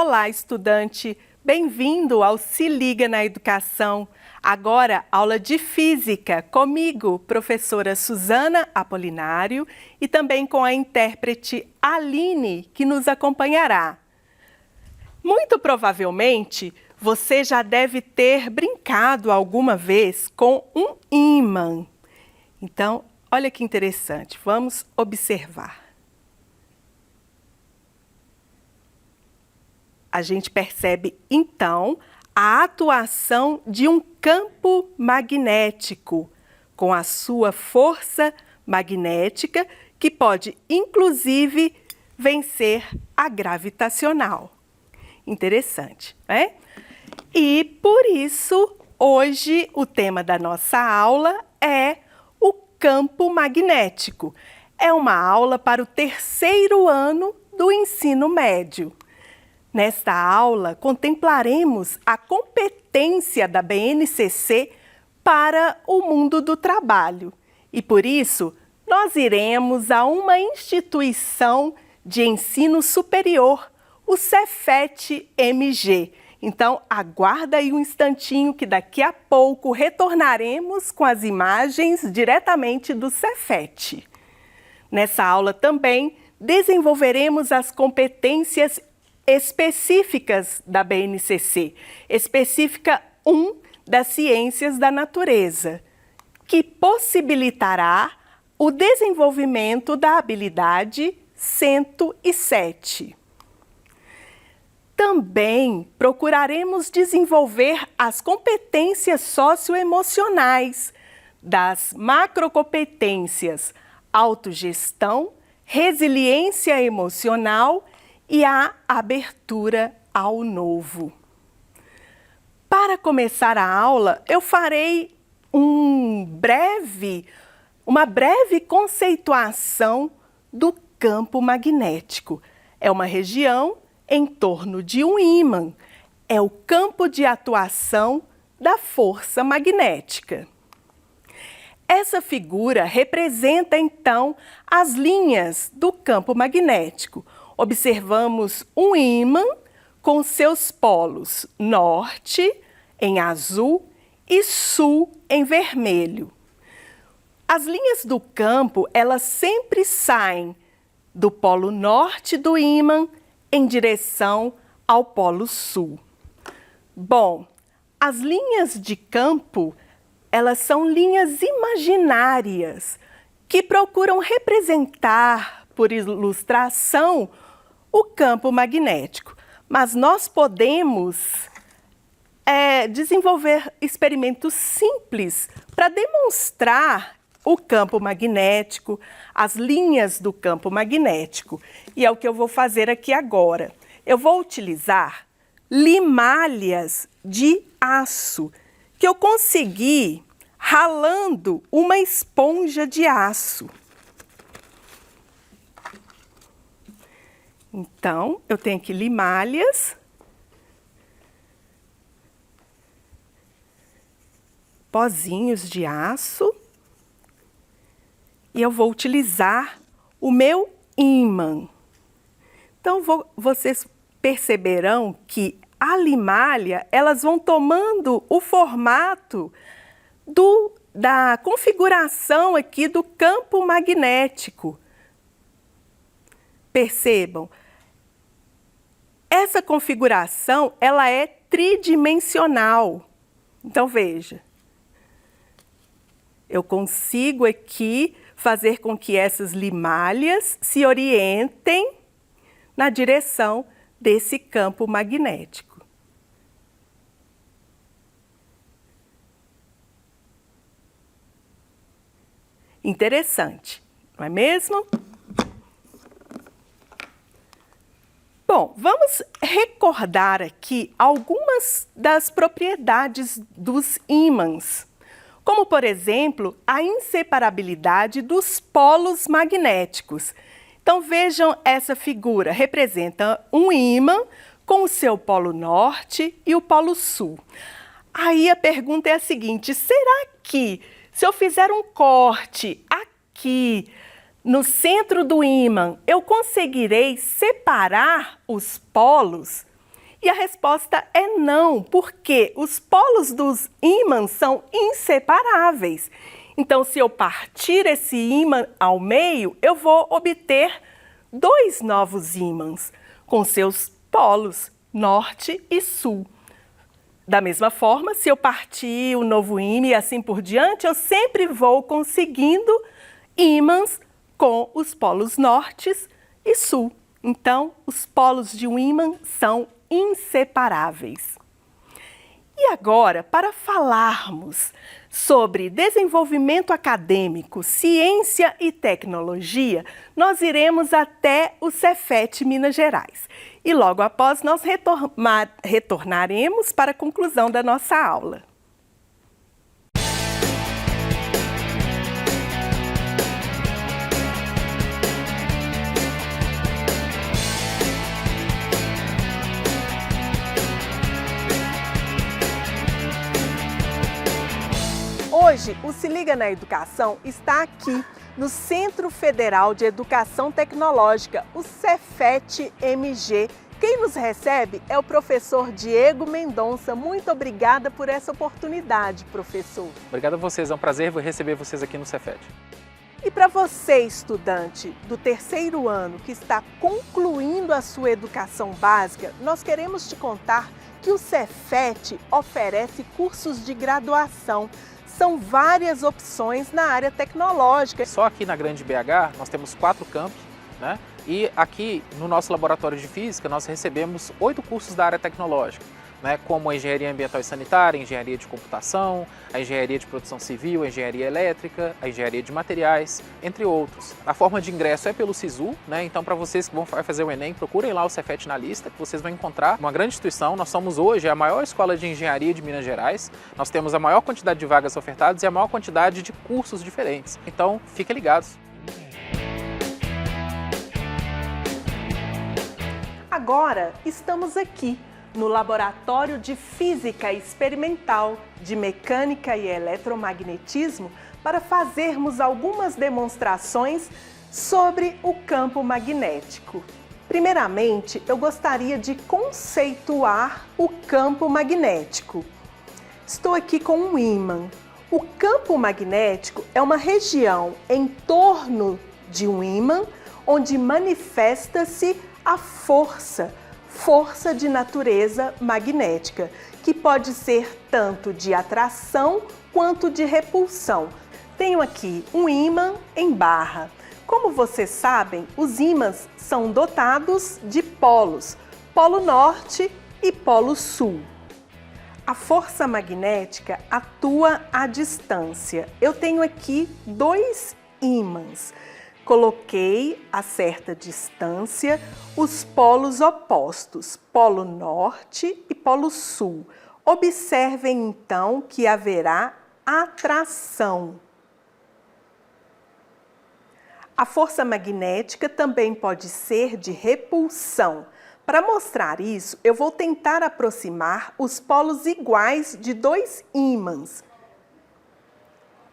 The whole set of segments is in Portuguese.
Olá, estudante! Bem-vindo ao Se Liga na Educação. Agora, aula de Física, comigo, professora Suzana Apolinário, e também com a intérprete Aline, que nos acompanhará. Muito provavelmente, você já deve ter brincado alguma vez com um ímã. Então, olha que interessante, vamos observar. A gente percebe, então, a atuação de um campo magnético, com a sua força magnética, que pode, inclusive, vencer a gravitacional. Interessante, né? E, por isso, hoje, o tema da nossa aula é o campo magnético. É uma aula para o terceiro ano do ensino médio. Nesta aula, contemplaremos a competência da BNCC para o mundo do trabalho. E, por isso, nós iremos a uma instituição de ensino superior, o Cefet-MG. Então, aguarda aí um instantinho que daqui a pouco retornaremos com as imagens diretamente do Cefet. Nessa aula também desenvolveremos as competências específicas da BNCC, específica 1 das ciências da natureza, que possibilitará o desenvolvimento da habilidade 107. Também procuraremos desenvolver as competências socioemocionais, das macrocompetências autogestão, resiliência emocional e a abertura ao novo. Para começar a aula, eu farei uma breve conceituação do campo magnético. É uma região em torno de um ímã. É o campo de atuação da força magnética. Essa figura representa, então, as linhas do campo magnético. Observamos um ímã com seus polos norte em azul e sul em vermelho. As linhas do campo, elas sempre saem do polo norte do ímã em direção ao polo sul. Bom, as linhas de campo, elas são linhas imaginárias que procuram representar, por ilustração, o campo magnético. Mas nós podemos desenvolver experimentos simples para demonstrar o campo magnético, as linhas do campo magnético. E é o que eu vou fazer aqui agora. Eu vou utilizar limalhas de aço, que eu consegui ralando uma esponja de aço. Então, eu tenho aqui limalhas, pozinhos de aço, e eu vou utilizar o meu ímã. Então, vocês perceberão que a limalha, elas vão tomando o formato da configuração aqui do campo magnético. Percebam, essa configuração, ela é tridimensional. Então, veja, eu consigo aqui fazer com que essas limalhas se orientem na direção desse campo magnético. Interessante, não é mesmo? Bom, vamos recordar aqui algumas das propriedades dos ímãs, como, por exemplo, a inseparabilidade dos polos magnéticos. Então, vejam essa figura, representa um ímã com o seu polo norte e o polo sul. Aí a pergunta é a seguinte, será que se eu fizer um corte aqui no centro do ímã, eu conseguirei separar os polos? E a resposta é não, porque os polos dos ímãs são inseparáveis. Então, se eu partir esse ímã ao meio, eu vou obter dois novos ímãs, com seus polos, norte e sul. Da mesma forma, se eu partir o novo ímã e assim por diante, eu sempre vou conseguindo ímãs com os polos nortes e sul. Então, os polos de um ímã são inseparáveis. E agora, para falarmos sobre desenvolvimento acadêmico, ciência e tecnologia, nós iremos até o Cefet Minas Gerais. E logo após nós retornaremos para a conclusão da nossa aula. Hoje, o Se Liga na Educação está aqui no Centro Federal de Educação Tecnológica, o Cefet-MG. Quem nos recebe é o professor Diego Mendonça. Muito obrigada por essa oportunidade, professor. Obrigado a vocês, é um prazer receber vocês aqui no Cefet. E para você, estudante do terceiro ano que está concluindo a sua educação básica, nós queremos te contar que o Cefet oferece cursos de graduação. São várias opções na área tecnológica. Só aqui na Grande BH nós temos 4 campos, né? E aqui no nosso laboratório de física nós recebemos 8 cursos da área tecnológica, né? Como a engenharia ambiental e sanitária, a engenharia de computação, a engenharia de produção civil, a engenharia elétrica, a engenharia de materiais, entre outros. A forma de ingresso é pelo SISU, né? Então para vocês que vão fazer o Enem, procurem lá o Cefet na lista, que vocês vão encontrar uma grande instituição. Nós somos hoje a maior escola de engenharia de Minas Gerais, nós temos a maior quantidade de vagas ofertadas e a maior quantidade de cursos diferentes. Então fiquem ligados. Agora estamos aqui no Laboratório de Física Experimental de Mecânica e Eletromagnetismo para fazermos algumas demonstrações sobre o campo magnético. Primeiramente, eu gostaria de conceituar o campo magnético. Estou aqui com um ímã. O campo magnético é uma região em torno de um ímã onde manifesta-se a força de natureza magnética, que pode ser tanto de atração quanto de repulsão. Tenho aqui um ímã em barra. Como vocês sabem, os ímãs são dotados de polos, polo norte e polo sul. A força magnética atua à distância. Eu tenho aqui 2 ímãs. Coloquei a certa distância os polos opostos, polo norte e polo sul. Observem então que haverá atração. A força magnética também pode ser de repulsão. Para mostrar isso, eu vou tentar aproximar os polos iguais de 2 ímãs.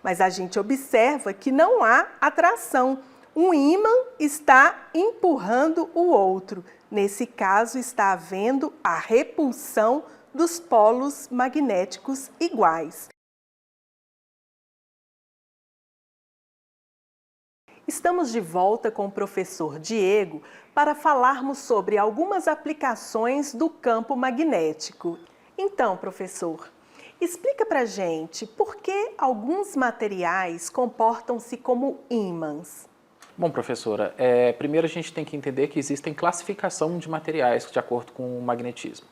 Mas a gente observa que não há atração. Um ímã está empurrando o outro. Nesse caso, está havendo a repulsão dos polos magnéticos iguais. Estamos de volta com o professor Diego para falarmos sobre algumas aplicações do campo magnético. Então, professor, explica pra gente por que alguns materiais comportam-se como ímãs. Bom, professora, primeiro a gente tem que entender que existem classificação de materiais de acordo com o magnetismo.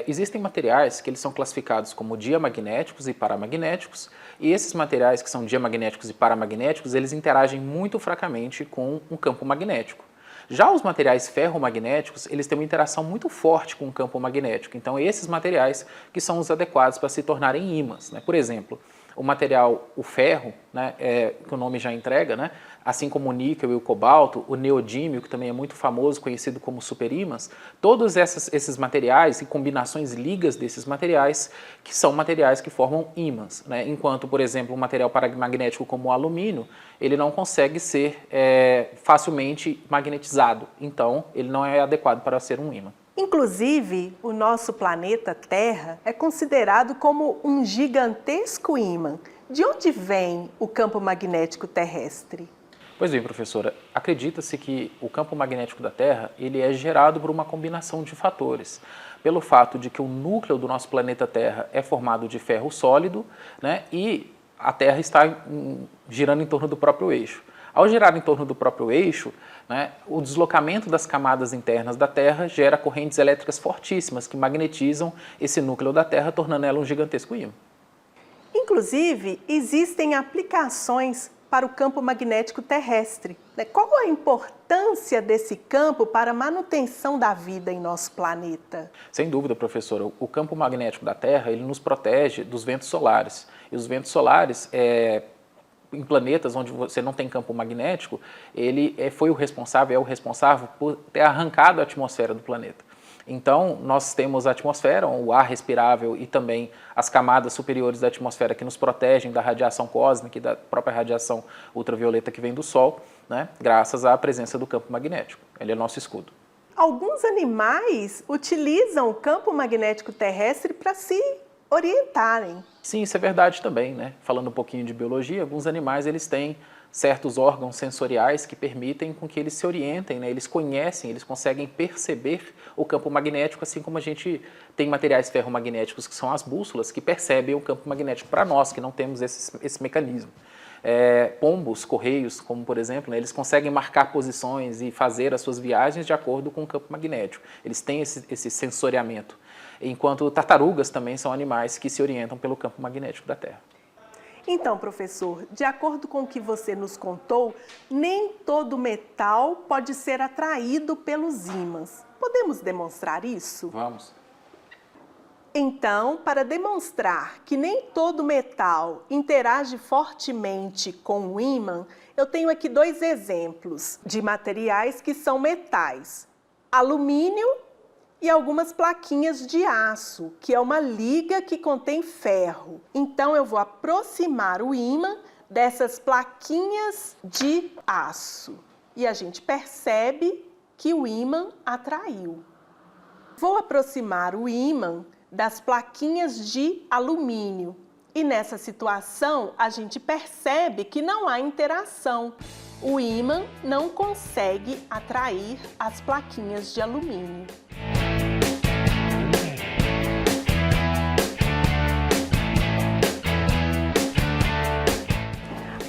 Existem materiais que eles são classificados como diamagnéticos e paramagnéticos, e esses materiais que são diamagnéticos e paramagnéticos, eles interagem muito fracamente com o campo magnético. Já os materiais ferromagnéticos, eles têm uma interação muito forte com o campo magnético, então esses materiais que são os adequados para se tornarem ímãs, né? Por exemplo, o material, o ferro, né, que o nome já entrega, né, assim como o níquel e o cobalto, o neodímio, que também é muito famoso, conhecido como superímãs, todos esses materiais e combinações ligas desses materiais, que são materiais que formam ímãs, né, enquanto, por exemplo, um material paramagnético como o alumínio, ele não consegue ser facilmente magnetizado, então ele não é adequado para ser um ímã. Inclusive, o nosso planeta Terra é considerado como um gigantesco ímã. De onde vem o campo magnético terrestre? Pois bem, professora, acredita-se que o campo magnético da Terra ele é gerado por uma combinação de fatores. Pelo fato de que o núcleo do nosso planeta Terra é formado de ferro sólido, né, e a Terra está girando em torno do próprio eixo. Ao girar em torno do próprio eixo, né, o deslocamento das camadas internas da Terra gera correntes elétricas fortíssimas que magnetizam esse núcleo da Terra, tornando ela um gigantesco ímã. Inclusive, existem aplicações para o campo magnético terrestre. Qual a importância desse campo para a manutenção da vida em nosso planeta? Sem dúvida, professora. O campo magnético da Terra ele nos protege dos ventos solares. E os ventos solares, em planetas onde você não tem campo magnético, ele é o responsável por ter arrancado a atmosfera do planeta. Então, nós temos a atmosfera, o ar respirável e também as camadas superiores da atmosfera que nos protegem da radiação cósmica e da própria radiação ultravioleta que vem do Sol, né, graças à presença do campo magnético. Ele é nosso escudo. Alguns animais utilizam o campo magnético terrestre para se orientarem. Sim, isso é verdade também, né? Falando um pouquinho de biologia, alguns animais eles têm certos órgãos sensoriais que permitem com que eles se orientem, né? Eles conhecem, eles conseguem perceber o campo magnético, assim como a gente tem materiais ferromagnéticos que são as bússolas, que percebem o campo magnético para nós, que não temos esse mecanismo. Pombos, correios, como por exemplo, né, eles conseguem marcar posições e fazer as suas viagens de acordo com o campo magnético. Eles têm esse sensoriamento. Enquanto tartarugas também são animais que se orientam pelo campo magnético da Terra. Então, professor, de acordo com o que você nos contou, nem todo metal pode ser atraído pelos ímãs. Podemos demonstrar isso? Vamos. Então, para demonstrar que nem todo metal interage fortemente com o ímã, eu tenho aqui dois exemplos de materiais que são metais: alumínio e algumas plaquinhas de aço, que é uma liga que contém ferro. Então, eu vou aproximar o ímã dessas plaquinhas de aço. E a gente percebe que o ímã atraiu. Vou aproximar o ímã das plaquinhas de alumínio. E nessa situação, a gente percebe que não há interação. O ímã não consegue atrair as plaquinhas de alumínio.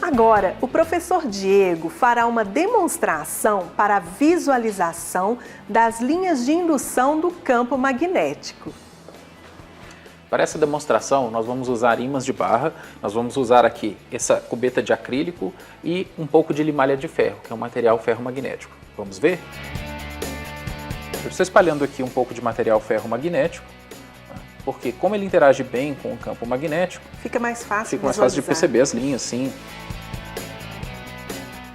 Agora, o professor Diego fará uma demonstração para a visualização das linhas de indução do campo magnético. Para essa demonstração, nós vamos usar ímãs de barra, nós vamos usar aqui essa cubeta de acrílico e um pouco de limalha de ferro, que é um material ferromagnético. Vamos ver? Eu estou espalhando aqui um pouco de material ferromagnético, porque como ele interage bem com o campo magnético, fica mais fácil de perceber as linhas, sim.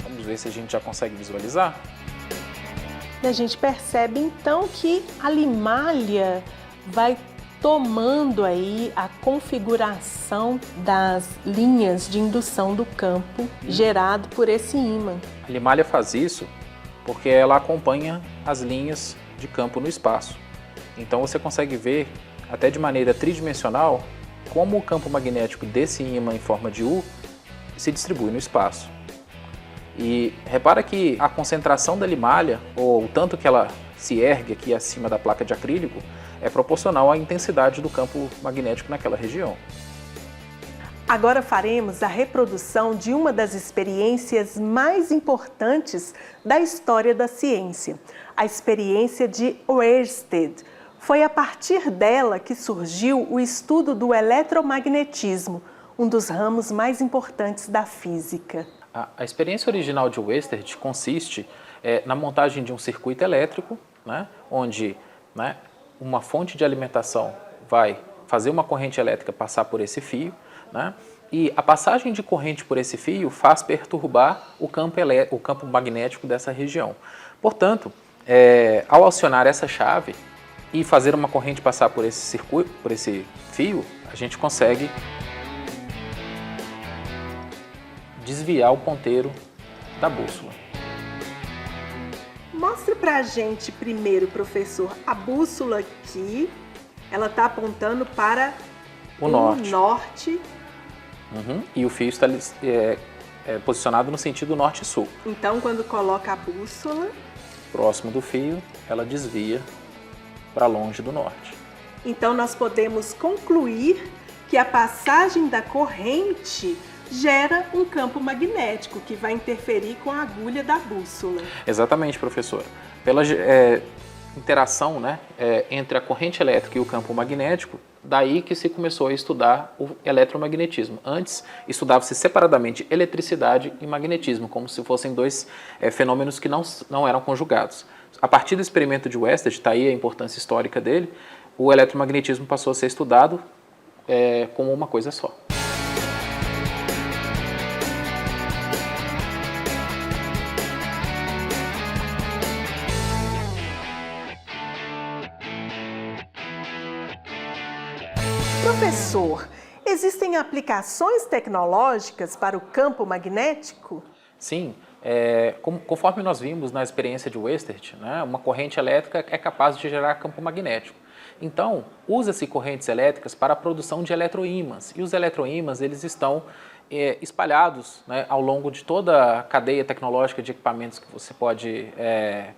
Vamos ver se a gente já consegue visualizar. E a gente percebe então que a limalha vai tomando aí a configuração das linhas de indução do campo gerado por esse ímã. A limalha faz isso porque ela acompanha as linhas de campo no espaço. Então você consegue ver, até de maneira tridimensional, como o campo magnético desse ímã em forma de U se distribui no espaço. E repara que a concentração da limalha, ou o tanto que ela se ergue aqui acima da placa de acrílico, é proporcional à intensidade do campo magnético naquela região. Agora faremos a reprodução de uma das experiências mais importantes da história da ciência, a experiência de Oersted. Foi a partir dela que surgiu o estudo do eletromagnetismo, um dos ramos mais importantes da física. A experiência original de Oersted consiste na montagem de um circuito elétrico, né, onde uma fonte de alimentação vai fazer uma corrente elétrica passar por esse fio, né, e a passagem de corrente por esse fio faz perturbar o campo magnético dessa região. Portanto, ao acionar essa chave e fazer uma corrente passar por esse circuito, por esse fio, a gente consegue desviar o ponteiro da bússola. Mostre pra gente primeiro, professor, a bússola aqui. Ela está apontando para o norte. E o fio está posicionado no sentido norte-sul. Então, quando coloca a bússola... próximo do fio, ela desvia para longe do norte. Então, nós podemos concluir que a passagem da corrente gera um campo magnético que vai interferir com a agulha da bússola. Exatamente, professora. Pela interação, né, entre a corrente elétrica e o campo magnético, daí que se começou a estudar o eletromagnetismo. Antes, estudava-se separadamente eletricidade e magnetismo, como se fossem dois fenômenos que não eram conjugados. A partir do experimento de Oersted, está aí a importância histórica dele, o eletromagnetismo passou a ser estudado como uma coisa só. Professor, existem aplicações tecnológicas para o campo magnético? Sim, conforme nós vimos na experiência de Oersted, né, uma corrente elétrica é capaz de gerar campo magnético. Então, usa-se correntes elétricas para a produção de eletroímãs. E os eletroímãs, eles estão espalhados, né, ao longo de toda a cadeia tecnológica de equipamentos que você pode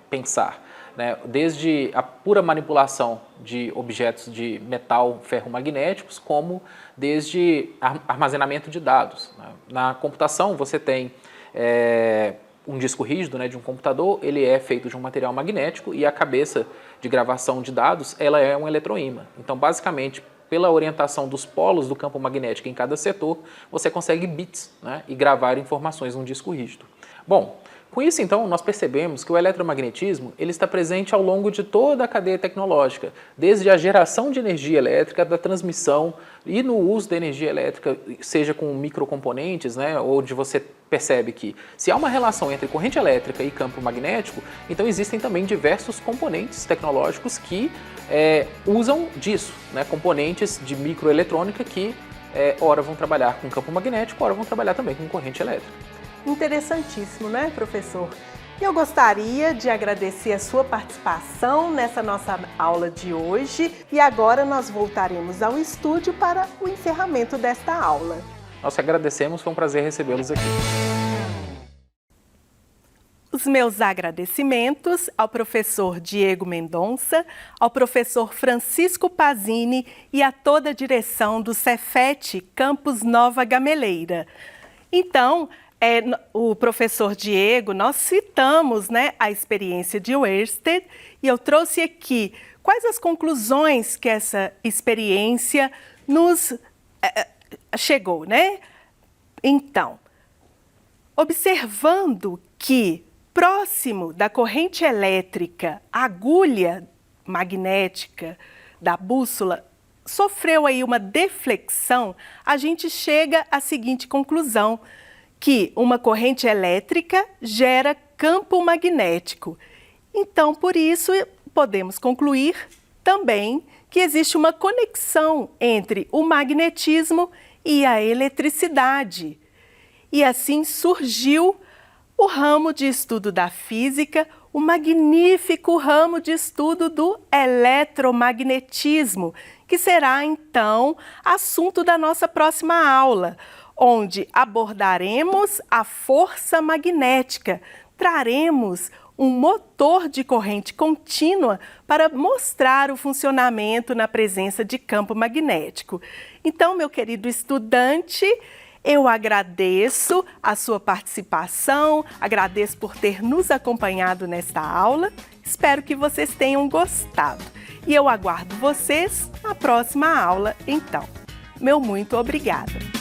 pensar. Né, desde a pura manipulação de objetos de metal ferromagnéticos, como desde armazenamento de dados. Né. Na computação, você tem um disco rígido, né, de um computador, ele é feito de um material magnético e a cabeça de gravação de dados, ela é um eletroímã. Então, basicamente, pela orientação dos polos do campo magnético em cada setor, você consegue bits, né, e gravar informações num disco rígido. Bom, com isso, então, nós percebemos que o eletromagnetismo ele está presente ao longo de toda a cadeia tecnológica, desde a geração de energia elétrica, da transmissão e no uso da energia elétrica, seja com microcomponentes, né, onde você percebe que se há uma relação entre corrente elétrica e campo magnético, então existem também diversos componentes tecnológicos que usam disso, né, componentes de microeletrônica que ora vão trabalhar com campo magnético, ora vão trabalhar também com corrente elétrica. Interessantíssimo, né, professor? E eu gostaria de agradecer a sua participação nessa nossa aula de hoje e agora nós voltaremos ao estúdio para o encerramento desta aula. Nós agradecemos, foi um prazer recebê-los aqui. Os meus agradecimentos ao professor Diego Mendonça, ao professor Francisco Pazini e a toda a direção do Cefet Campus Nova Gameleira. Então, o professor Diego, nós citamos, né, a experiência de Oersted e eu trouxe aqui quais as conclusões que essa experiência nos chegou, né? Então, observando que próximo da corrente elétrica, a agulha magnética da bússola sofreu aí uma deflexão, a gente chega à seguinte conclusão, que uma corrente elétrica gera campo magnético. Então, por isso, podemos concluir também que existe uma conexão entre o magnetismo e a eletricidade. E assim surgiu o ramo de estudo da física, o magnífico ramo de estudo do eletromagnetismo, que será, então, assunto da nossa próxima aula, onde abordaremos a força magnética, traremos um motor de corrente contínua para mostrar o funcionamento na presença de campo magnético. Então, meu querido estudante, eu agradeço a sua participação, agradeço por ter nos acompanhado nesta aula, espero que vocês tenham gostado. E eu aguardo vocês na próxima aula, então. Meu muito obrigada!